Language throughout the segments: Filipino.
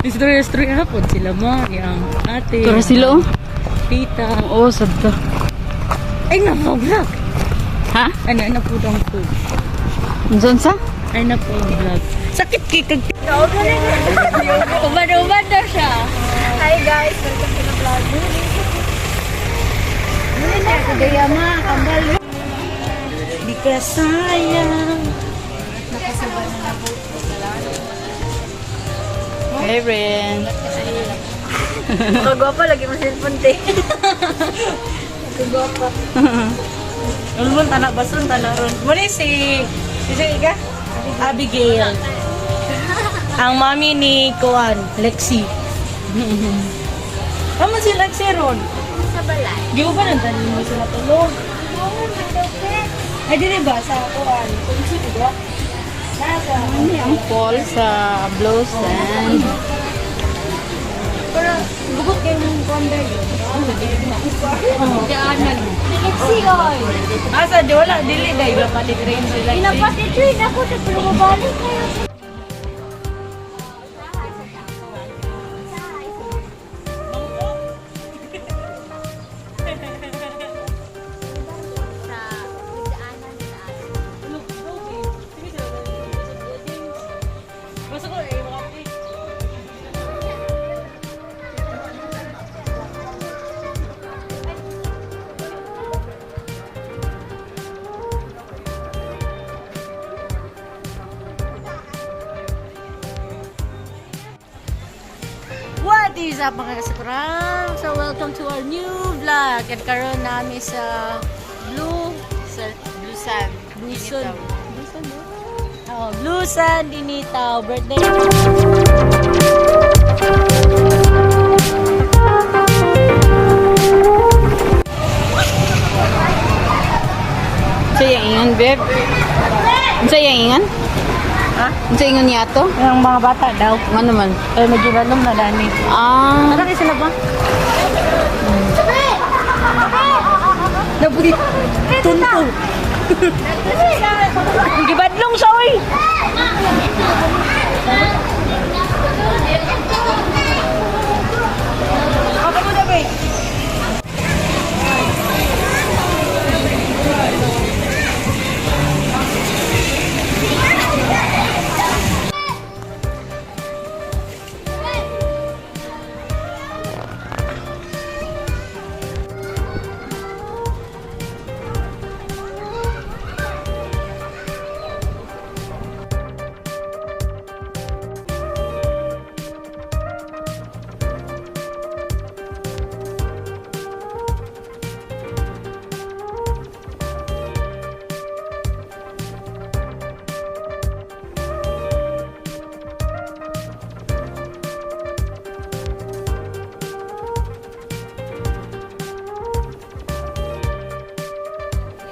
History hapon sila mo, yung ate. Tara sila oh. Tita. Oo, sadta. Ay, na-vlog. Ha? Ano, napudang food. Unsan sa? Ay, na-vlog. Sakit kikag. Ubad-ubad na siya. Hi guys, welcome to the vlog. Muli na ako daya ma, kambal. Di ka sayang. Nakasabay na na po. Hey, Ren. Makagwapa lagi mo cellphone te. Makagwapa. Ulmon, tanak basun, tanak ron. Muli si Ika? Abigail. Ang mami ni Kuan, Lexi. Kamu si Lexi ron? Sa balay. Di mo ba nandanin mo sila tulog? Ay, di ba sa Kuan? Kung sino ba? Nasa. Ang fall sa Blue Sand. Pero bugot kayo ng kondor yun. Daanan. Lexi oy. Asa, di wala, dili dahil pati-train sila. Pinapatituin ako sa pero mabalik kayo. What is up mga kasukurang? So welcome to our new vlog. At karon namin sa Blue Sand. Blue Sand. Blue Sand, Oh, Blue Sand Dinitaw birthday. Sa yung ingon, babe. Sa yung ingon? Ha? Sa ingon niya to? Yung mga bata daw. Ano naman? Ay, medyo lalong na dani. Ah. Ano sila ba? Nabuti. Tunto. Gibadlong siya, oy. Ako mo na, babe.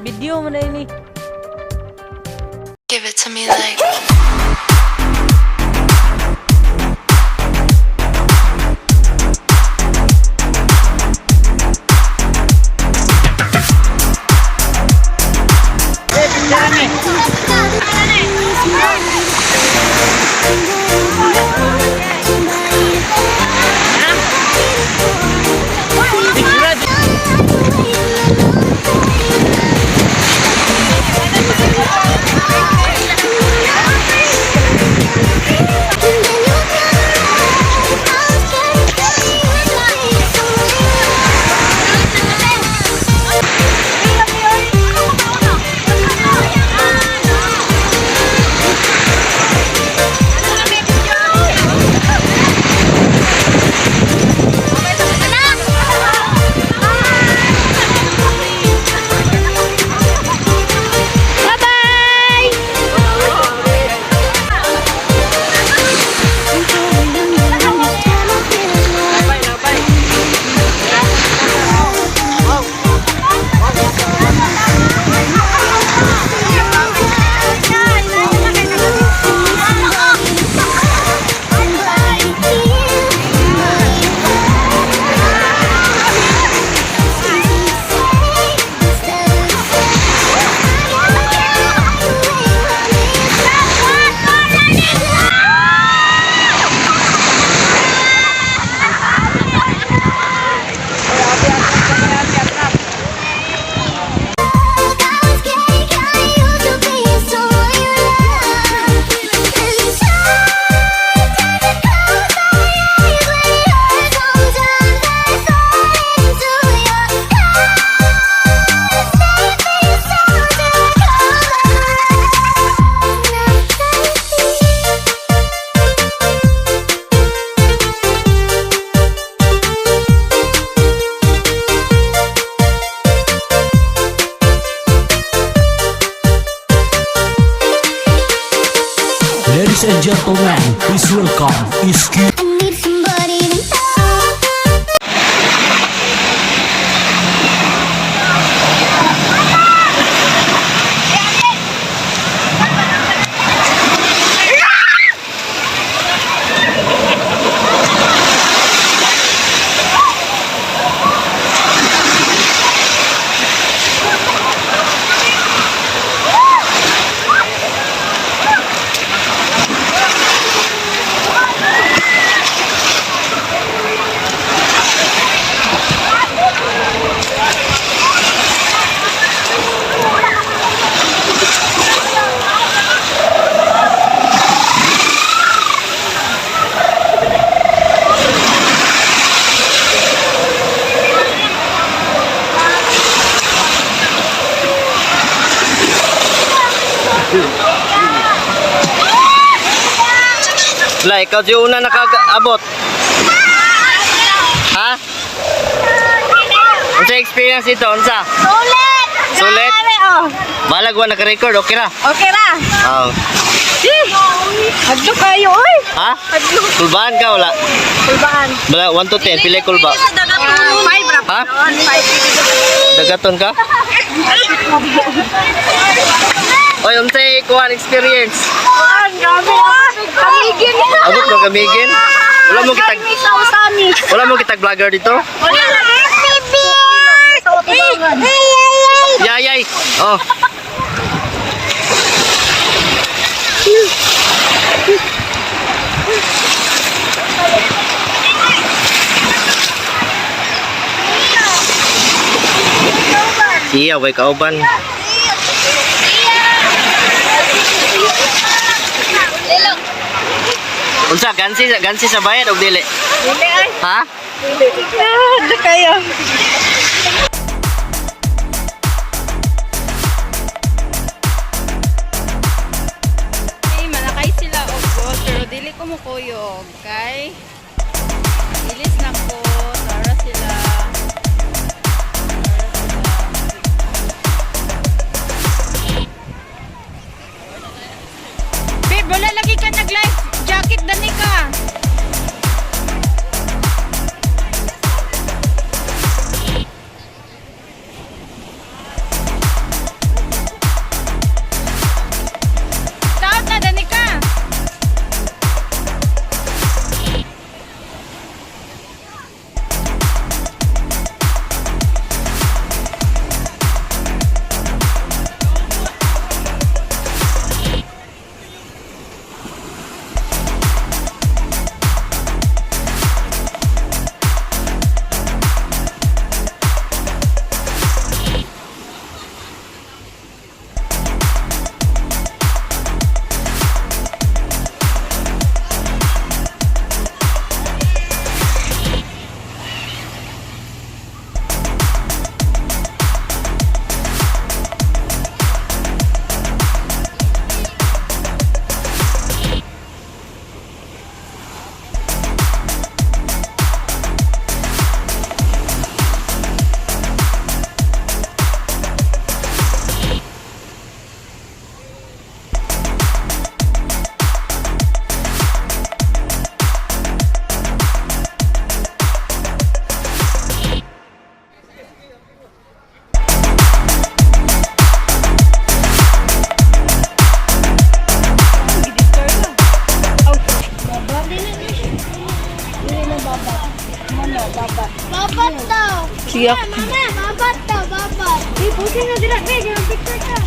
Video mo na ini. Give it to me like Ladies and gentlemen, please welcome Iski. I need somebody to know. La, ikaw di una nakag-abot. Ha? Unsa experience ito? Unsa? Sulit! Sulit? Grabe, oh. Balag wa naka-record, okay ra? Okay ra. Oo. Hadlo kayo, oy. Ha? Kulbaan ka wala? Kulbaan. Bala 1 to 10 pili kulba. 5 ra. Ha? 5. Dagaton ka? Oy, unsay kuan experience? Grabe. Kamigin. Abot mo kamigin? Wala mo kitag Wala mo kitag vlogger dito? Wala na. Yay. Oh. Iya, way kauban. Unsa gansi sa bayad og dili? Dili ay. Ha? Hadlo kayo. Okay, malakay sila og boat pero dili ko mukuyog, kay ilis na ko, tara sila. Babe, wala lagi ka nag-life jacket dani ka. Taot na dani ka. Babat daw. Siyak. Mama, babat daw, babat. Pusin na dila, yung picture ka.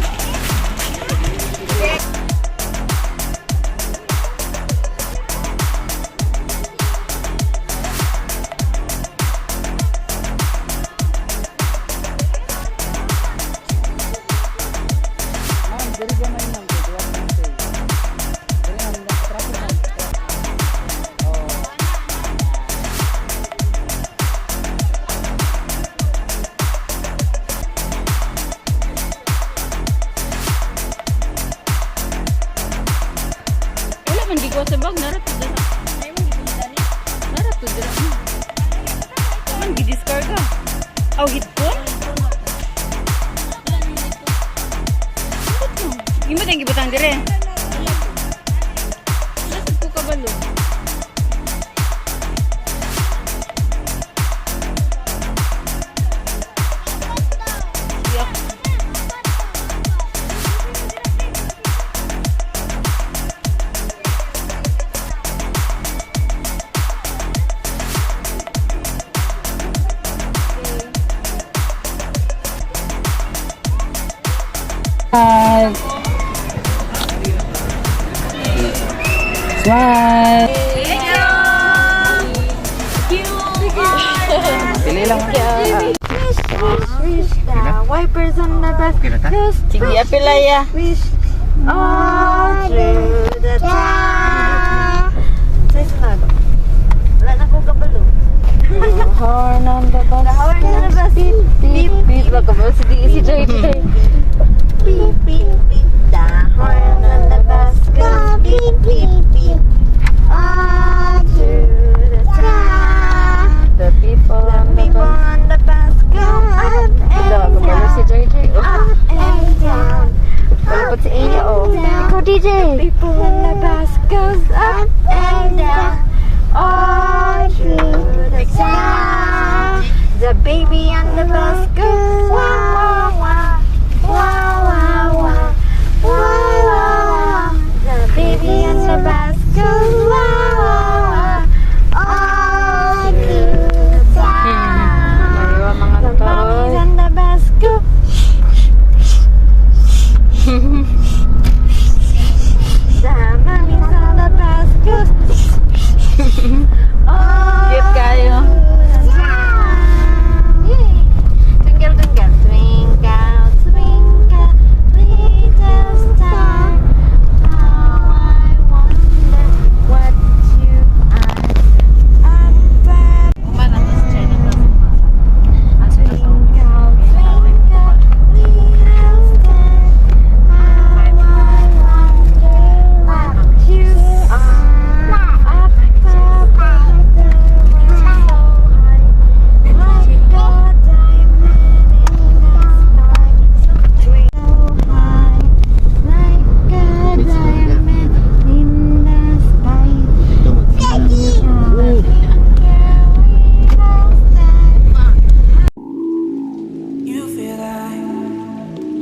man gikuha sa bag, narat to dira. Narat to dira. Man gidiskarga. Aw hitpon? Gimana yang gibutang dire? kabalo. Smile. Pili lang. Wish the wipers on the bus. Sige, apilaya. Wish all through the town. Say sunado. Wala na ko kabalo. Horn on the bus. Horn on the bus. Beep, beep, beep. Baka ba si Joy Joy. beep, beep, beep. The horn on the bus goes beep, beep, beep. All through the town. The people The on the people bus. on the bus go up and Baka ba si down. Joy Joy. Up and down. Malapot si Iya, oh. Ikaw, DJ. People on the bus goes up and down. All through the town. The baby on the bus goes wah, wah, wah. Wah, wah, wah. Wah, wah, wah. The baby on the bus goes wah, wah, wah. All through the town. Mariwa mga The mommies toy. on the bus go. The mommies on the bus go. Cute kayo. Twinkle, twinkle, twinkle, twinkle, little star. How I wonder what you are up above. Twinkle, twinkle, little star. How I wonder what you are up above the world so high. Like a diamond in the sky, so high. Like a diamond in the sky. Daddy! You feel like,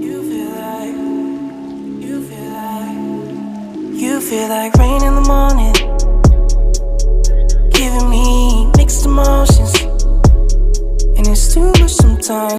you feel like, you feel like, you feel like rain in the morning, giving me mixed emotions, and it's too much sometimes.